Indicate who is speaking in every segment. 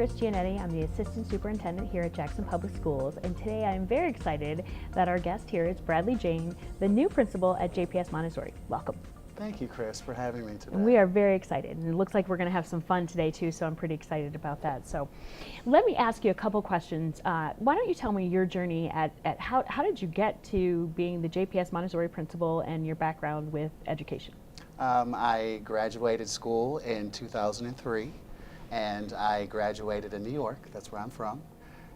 Speaker 1: Chris Giannetti. I'm the Assistant Superintendent here at Jackson Public Schools, and today I'm very excited that our guest here is Bradley Jayne, the new principal at JPS Montessori. Welcome.
Speaker 2: Thank you, Chris, for having me today.
Speaker 1: And we are very excited, and it looks like we're going to have some fun today too, so I'm pretty excited about that. So let me ask you a couple questions. Why don't you tell me your journey at how did you get to being the JPS Montessori principal and your background with education?
Speaker 2: I graduated school in 2003, and I graduated in New York. That's where I'm from.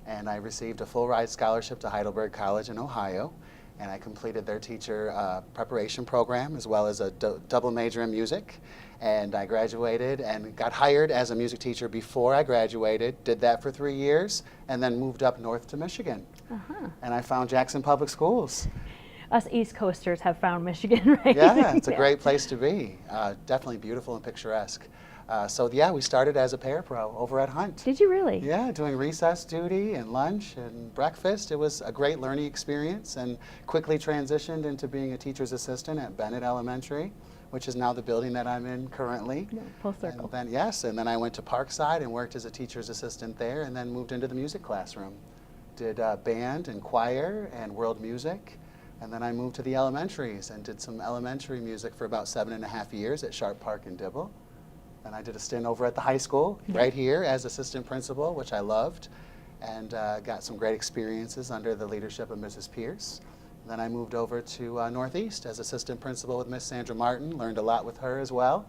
Speaker 2: And I received a full-ride scholarship to Heidelberg College in Ohio, and I completed their teacher preparation program as well as a double major in music. And I graduated and got hired as a music teacher before I graduated, did that for 3 years, and then moved up north to Michigan. And I found Jackson Public Schools.
Speaker 1: Us East Coasters have found Michigan, right?
Speaker 2: Yeah, it's a great place to be. Definitely beautiful and picturesque. So yeah, we started as a parapro over at Hunt.
Speaker 1: Did you really?
Speaker 2: Yeah, doing recess duty and lunch and breakfast. It was a great learning experience, and quickly transitioned into being a teacher's assistant at Bennett Elementary, which is now the building that I'm in currently.
Speaker 1: Yeah, full circle.
Speaker 2: And then, and then I went to Parkside and worked as a teacher's assistant there, and then moved into the music classroom. Did band and choir and world music. And then I moved to the elementaries and did some elementary music for about 7.5 years at Sharp Park and Dibble. And I did a stint over at the high school right here as assistant principal, which I loved, and got some great experiences under the leadership of Mrs. Pierce. And then I moved over to Northeast as assistant principal with Miss Sandra Martin, learned a lot with her as well.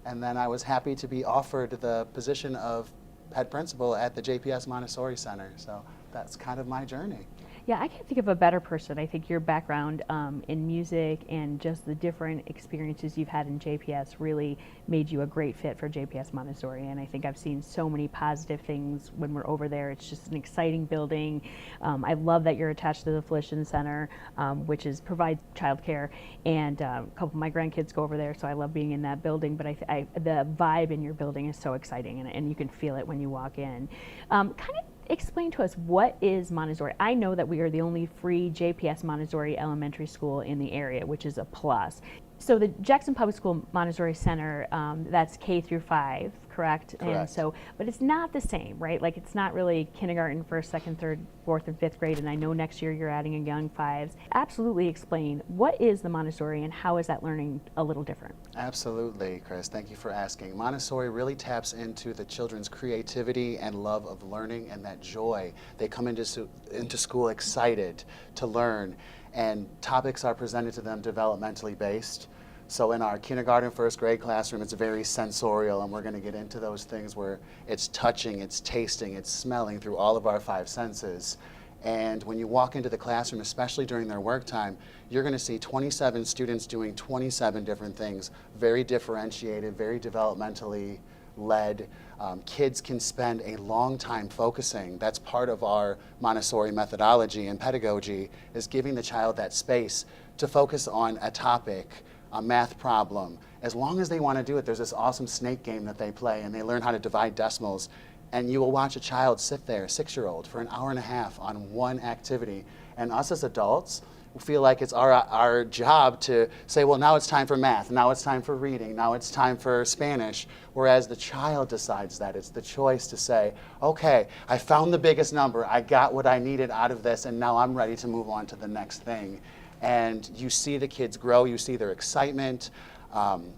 Speaker 2: And then I was happy to be offered the position of head principal at the JPS Montessori Center. So that's kind of my journey.
Speaker 1: Yeah, I can't think of a better person. I think your background in music and just the different experiences you've had in JPS really made you a great fit for JPS Montessori. And I think I've seen so many positive things when we're over there. It's just an exciting building. I love that you're attached to the Felician Center, which provides childcare. And a couple of my grandkids go over there, so I love being in that building. But the vibe in your building is so exciting, and you can feel it when you walk in. Kind of explain to us, what is Montessori? I know that we are the only free JPS Montessori elementary school in the area, which is a plus. So the Jackson Public School Montessori Center, that's K through 5, correct? And so, but it's not the same, right? Like, it's not really kindergarten, first, second, third, fourth, and fifth grade, and I know next year you're adding a young 5s. Absolutely explain, what is the Montessori and how is that learning a little different?
Speaker 2: Absolutely, Chris. Thank you for asking. Montessori really taps into the children's creativity and love of learning and that joy. They come into school excited to learn, and topics are presented to them developmentally based. So in our kindergarten, first grade classroom, it's very sensorial, and we're going to get into those things where it's touching, it's tasting, it's smelling through all of our 5 senses. And when you walk into the classroom, especially during their work time, you're going to see 27 students doing 27 different things, very differentiated, very developmentally led. Kids can spend a long time focusing. That's part of our Montessori methodology and pedagogy, is giving the child that space to focus on a topic, a math problem. As long as they want to do it, there's this awesome snake game that they play, and they learn how to divide decimals. And you will watch a child sit there, a 6-year-old, for an hour and a half on one activity. And us as adults feel like it's our job to say, well, now it's time for math, now it's time for reading, now it's time for Spanish. Whereas the child decides that. It's the choice to say, okay, I found the biggest number, I got what I needed out of this, and now I'm ready to move on to the next thing. And you see the kids grow, you see their excitement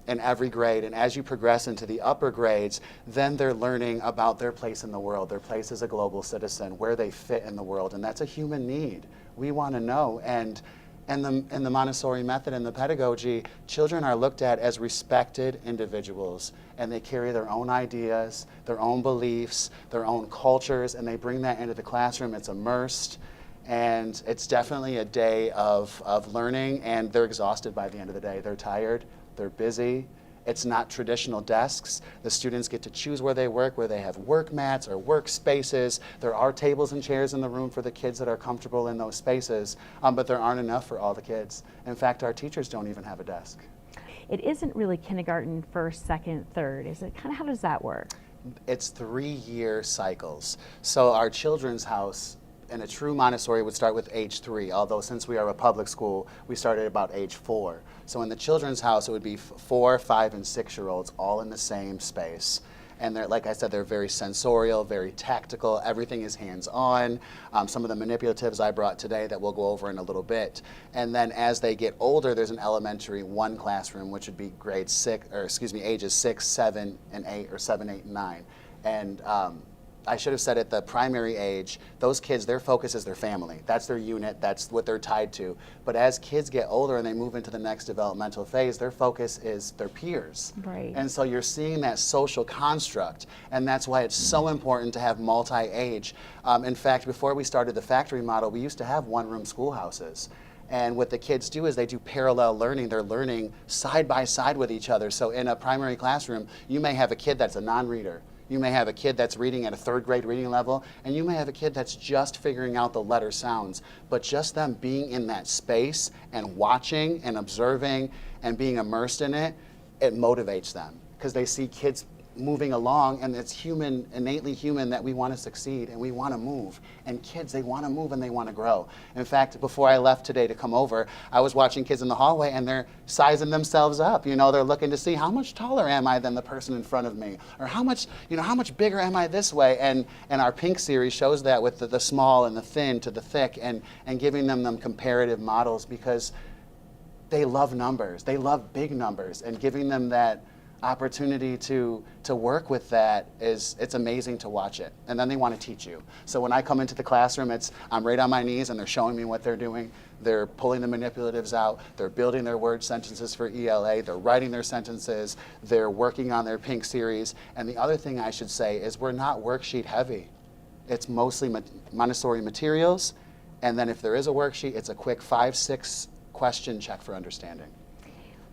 Speaker 2: in every grade, and as you progress into the upper grades, then they're learning about their place in the world, their place as a global citizen, where they fit in the world, and that's a human need. We want to know, and in the Montessori method and the pedagogy, children are looked at as respected individuals, and they carry their own ideas, their own beliefs, their own cultures, and they bring that into the classroom. It's immersed. And it's definitely a day of learning, and they're exhausted by the end of the day. They're tired, they're busy. It's not traditional desks. The students get to choose where they work, where they have work mats or work spaces. There are tables and chairs in the room for the kids that are comfortable in those spaces, but there aren't enough for all the kids. In fact, our teachers don't even have a desk.
Speaker 1: It isn't really kindergarten, first, second, third, is it? Kind of, how does that work?
Speaker 2: It's 3-year cycles. So our children's house, and a true Montessori would start with age 3, although since we are a public school, we started about age 4. So in the children's house, it would be 4, 5, and 6-year-olds all in the same space. And they're, like I said, they're very sensorial, very tactical. Everything is hands-on. Some of the manipulatives I brought today that we'll go over in a little bit. And then as they get older, there's an elementary 1 classroom, which would be ages 6, 7, and 8, or 7, 8, and 9. And I should have said at the primary age, those kids, their focus is their family. That's their unit. That's what they're tied to. But as kids get older and they move into the next developmental phase, their focus is their peers.
Speaker 1: Right.
Speaker 2: And so you're seeing that social construct, and that's why it's so important to have multi-age. In fact, before we started the factory model, we used to have one-room schoolhouses. And what the kids do is they do parallel learning. They're learning side by side with each other. So in a primary classroom, you may have a kid that's a non-reader. You may have a kid that's reading at a 3rd grade reading level, and you may have a kid that's just figuring out the letter sounds. But just them being in that space and watching and observing and being immersed in it, it motivates them because they see kids moving along, and it's human, innately human, that we want to succeed and we want to move. And kids, they want to move and they want to grow. In fact, before I left today to come over, I was watching kids in the hallway and they're sizing themselves up. You know, they're looking to see how much taller am I than the person in front of me, or how much bigger am I this way? And our Pink series shows that with the small and the thin to the thick, and giving them comparative models, because they love numbers. They love big numbers, and giving them that opportunity to work with that it's amazing to watch it. And then they want to teach you. So when I come into the classroom, I'm right on my knees and they're showing me what they're doing. They're pulling the manipulatives out. They're building their word sentences for ELA. They're writing their sentences. They're working on their Pink series. And the other thing I should say is we're not worksheet heavy. It's mostly Montessori materials. And then if there is a worksheet, it's a quick 5-6 question check for understanding.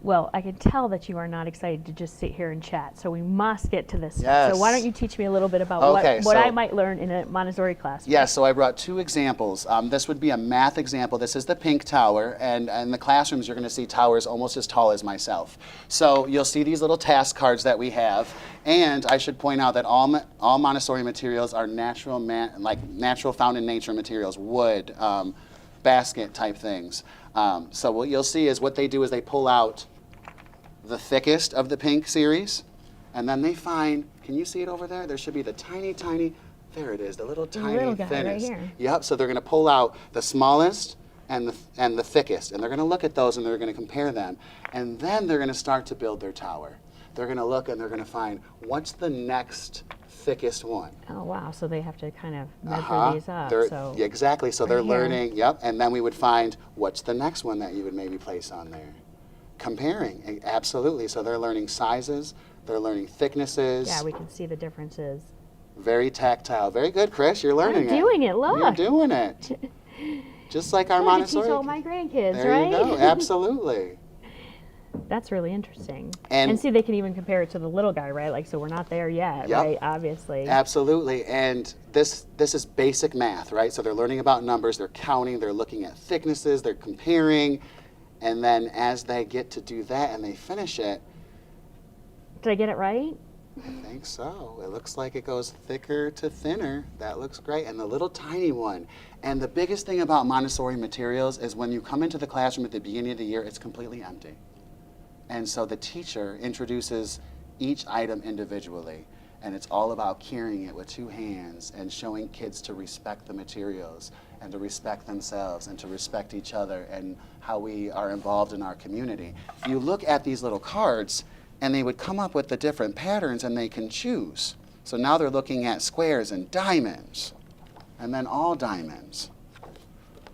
Speaker 1: Well, I can tell that you are not excited to just sit here and chat, so we must get to this.
Speaker 2: Yes.
Speaker 1: So why don't you teach me a little bit about what I might learn in a Montessori class?
Speaker 2: Yes, so I brought 2 examples. This would be a math example. This is the Pink tower, and in the classrooms you're going to see towers almost as tall as myself. So you'll see these little task cards that we have, and I should point out that all Montessori materials are natural found in nature materials, wood, basket type things. So what you'll see is what they do is they pull out the thickest of the Pink series, and then they find, can you see it over there? There should be the tiny, there it is, the little tiny
Speaker 1: guy
Speaker 2: thinnest.
Speaker 1: right here.
Speaker 2: Yep, so they're going to pull out the smallest and the thickest, and they're going to look at those and they're going to compare them. And then they're going to start to build their tower. They're going to look and they're going to find, what's the next thickest one?
Speaker 1: Oh, wow, so they have to kind of measure these up.
Speaker 2: Exactly, so they're learning, and then we would find, what's the next one that you would maybe place on there? Comparing, absolutely. So they're learning sizes, they're learning thicknesses.
Speaker 1: Yeah, we can see the differences.
Speaker 2: Very tactile. Very good, Chris, you're learning
Speaker 1: I'm doing it, look.
Speaker 2: You're doing it. Just like our Montessori.
Speaker 1: I teach all my grandkids,
Speaker 2: there
Speaker 1: right?
Speaker 2: There you go, absolutely.
Speaker 1: That's really interesting.
Speaker 2: And
Speaker 1: see, they can even compare it to the little guy, right? Like, so we're not there yet, right? Obviously.
Speaker 2: Absolutely. And this is basic math, right? So they're learning about numbers, they're counting, they're looking at thicknesses, they're comparing. And then as they get to do that and they finish it.
Speaker 1: Did I get it right?
Speaker 2: I think so. It looks like it goes thicker to thinner. That looks great. And the little tiny one. And the biggest thing about Montessori materials is when you come into the classroom at the beginning of the year, it's completely empty. And so the teacher introduces each item individually. And it's all about carrying it with 2 hands and showing kids to respect the materials and to respect themselves and to respect each other and how we are involved in our community. You look at these little cards and they would come up with the different patterns and they can choose. So now they're looking at squares and diamonds and then all diamonds.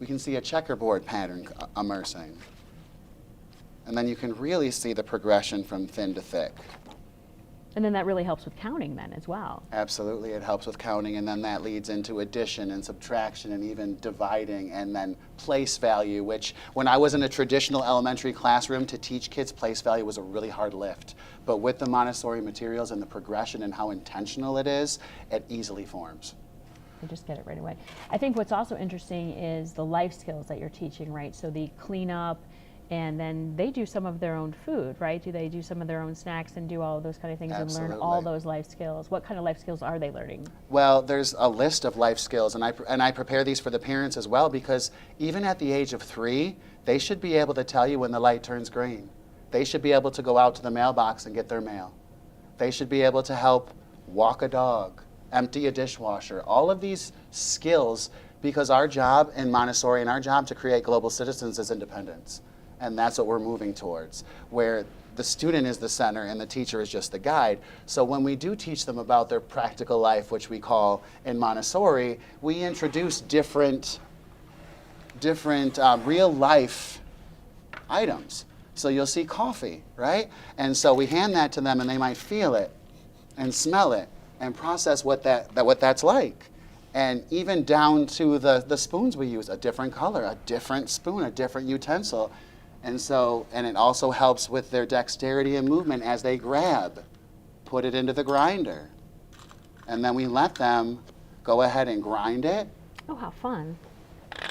Speaker 2: We can see a checkerboard pattern immersing. And then you can really see the progression from thin to thick.
Speaker 1: And then that really helps with counting then as well.
Speaker 2: Absolutely, it helps with counting, and then that leads into addition and subtraction and even dividing, and then place value, which when I was in a traditional elementary classroom, to teach kids place value was a really hard lift. But with the Montessori materials and the progression and how intentional it is, it easily forms.
Speaker 1: I just get it right away. I think what's also interesting is the life skills that you're teaching, right? So the cleanup, and then they do some of their own food, right? Do they do some of their own snacks and do all of those kind of things?
Speaker 2: Absolutely.
Speaker 1: And learn all those life skills? What kind of life skills are they learning?
Speaker 2: Well, there's a list of life skills, and I prepare these for the parents as well, because even at the age of 3, they should be able to tell you when the light turns green. They should be able to go out to the mailbox and get their mail. They should be able to help walk a dog, empty a dishwasher, all of these skills, because our job in Montessori and our job to create global citizens is independence. And that's what we're moving towards, where the student is the center and the teacher is just the guide. So when we do teach them about their practical life, which we call in Montessori, we introduce different real life items. So you'll see coffee, right? And so we hand that to them and they might feel it and smell it and process what that's like. And even down to the spoons we use, a different color, a different spoon, a different utensil. And it also helps with their dexterity and movement as they grab, put it into the grinder. And then we let them go ahead and grind it.
Speaker 1: Oh, how fun.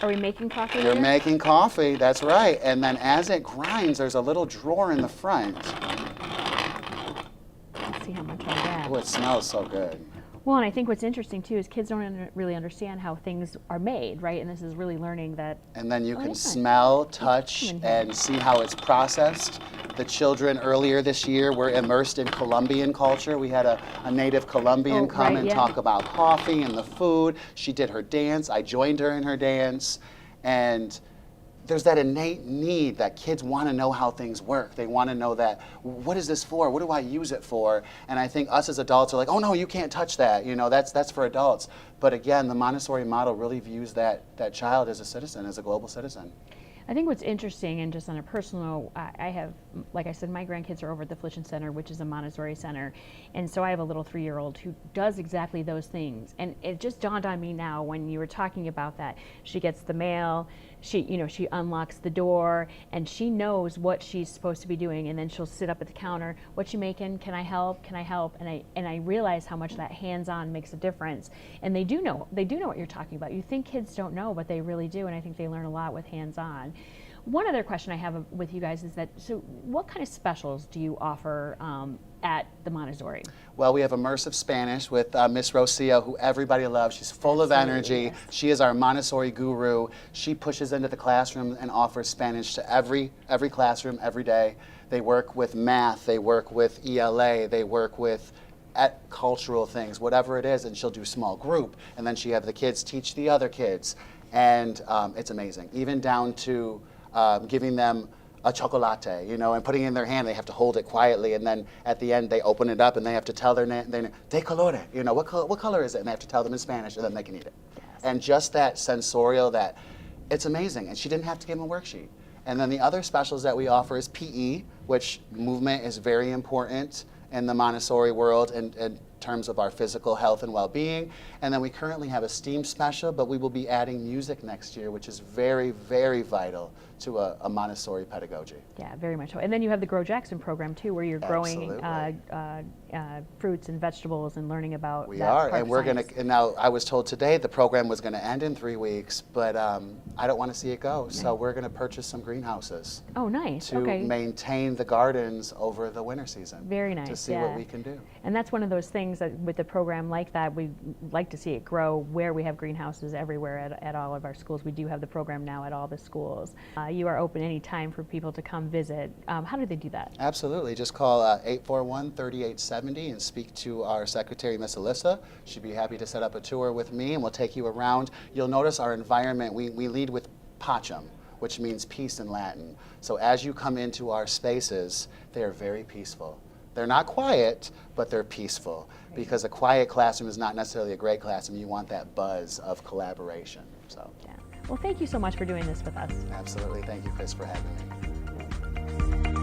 Speaker 1: Are we making coffee
Speaker 2: You're
Speaker 1: later?
Speaker 2: making coffee, that's right. And then as it grinds, there's a little drawer in the front.
Speaker 1: Let's see how much I get.
Speaker 2: Oh, it smells so good.
Speaker 1: Well, and I think what's interesting too is kids don't really understand how things are made, right? And this is really learning that.
Speaker 2: And then you can
Speaker 1: yeah.
Speaker 2: smell, touch, and see how it's processed. The children earlier this year were immersed in Colombian culture. We had a native Colombian come and talk about coffee and the food. She did her dance. I joined her in her dance. And there's that innate need that kids want to know how things work. They want to know that, what is this for? What do I use it for? And I think us as adults are like, oh no, you can't touch that. You know, that's for adults. But again, the Montessori model really views that child as a citizen, as a global citizen.
Speaker 1: I think what's interesting, and just on a personal, I have, like I said, my grandkids are over at the Flition Center, which is a Montessori center, and so I have a little 3-year-old who does exactly those things. And it just dawned on me now when you were talking about that. She gets the mail, she unlocks the door, and she knows what she's supposed to be doing, and then she'll sit up at the counter. What you making? Can I help? Can I help? And I realize how much that hands-on makes a difference. And they do know what you're talking about. You think kids don't know, but they really do, and I think they learn a lot with hands-on. One other question I have with you guys is that, so what kind of specials do you offer at the Montessori?
Speaker 2: Well, we have immersive Spanish with Miss Rocio, who everybody loves. She's full of energy.
Speaker 1: Yes.
Speaker 2: She is our Montessori guru. She pushes into the classroom and offers Spanish to every classroom every day. They work with math, they work with ELA, they work with cultural things, whatever it is, and she'll do small group. And then she have the kids teach the other kids. And it's amazing, even down to giving them a chocolate, and putting it in their hand. They have to hold it quietly, and then at the end they open it up and they have to tell their name, de colore, what color is it? And they have to tell them in Spanish, and then they can eat it.
Speaker 1: Yes.
Speaker 2: And just that sensorial, it's amazing. And she didn't have to give them a worksheet. And then the other specials that we offer is PE, which movement is very important in the Montessori world in terms of our physical health and well-being. And then we currently have a STEAM special, but we will be adding music next year, which is very, very vital to a Montessori pedagogy.
Speaker 1: Yeah, very much so. And then you have the Grow Jackson program too, where you're growing fruits and vegetables and learning about
Speaker 2: We
Speaker 1: that
Speaker 2: are,
Speaker 1: part
Speaker 2: and
Speaker 1: of
Speaker 2: we're
Speaker 1: science.
Speaker 2: going to, and now I was told today the program was going to end in 3 weeks, but I don't want to see it go. So we're going to purchase some greenhouses
Speaker 1: Oh, nice.
Speaker 2: to
Speaker 1: Okay.
Speaker 2: maintain the gardens over the winter season.
Speaker 1: Very nice.
Speaker 2: To see what we can do.
Speaker 1: And that's one of those things that with a program like that, we like to see it grow where we have greenhouses everywhere at all of our schools. We do have the program now at all the schools. You are open any time for people to come visit. How do they do that?
Speaker 2: Absolutely. Just call 841-3870 and speak to our secretary, Miss Alyssa. She'd be happy to set up a tour with me, and we'll take you around. You'll notice our environment, we lead with pacem, which means peace in Latin. So as you come into our spaces, they are very peaceful. They're not quiet, but they're peaceful, because a quiet classroom is not necessarily a great classroom. You want that buzz of collaboration. So.
Speaker 1: Yeah. Well, thank you so much for doing this with us.
Speaker 2: Absolutely. Thank you, Chris, for having me.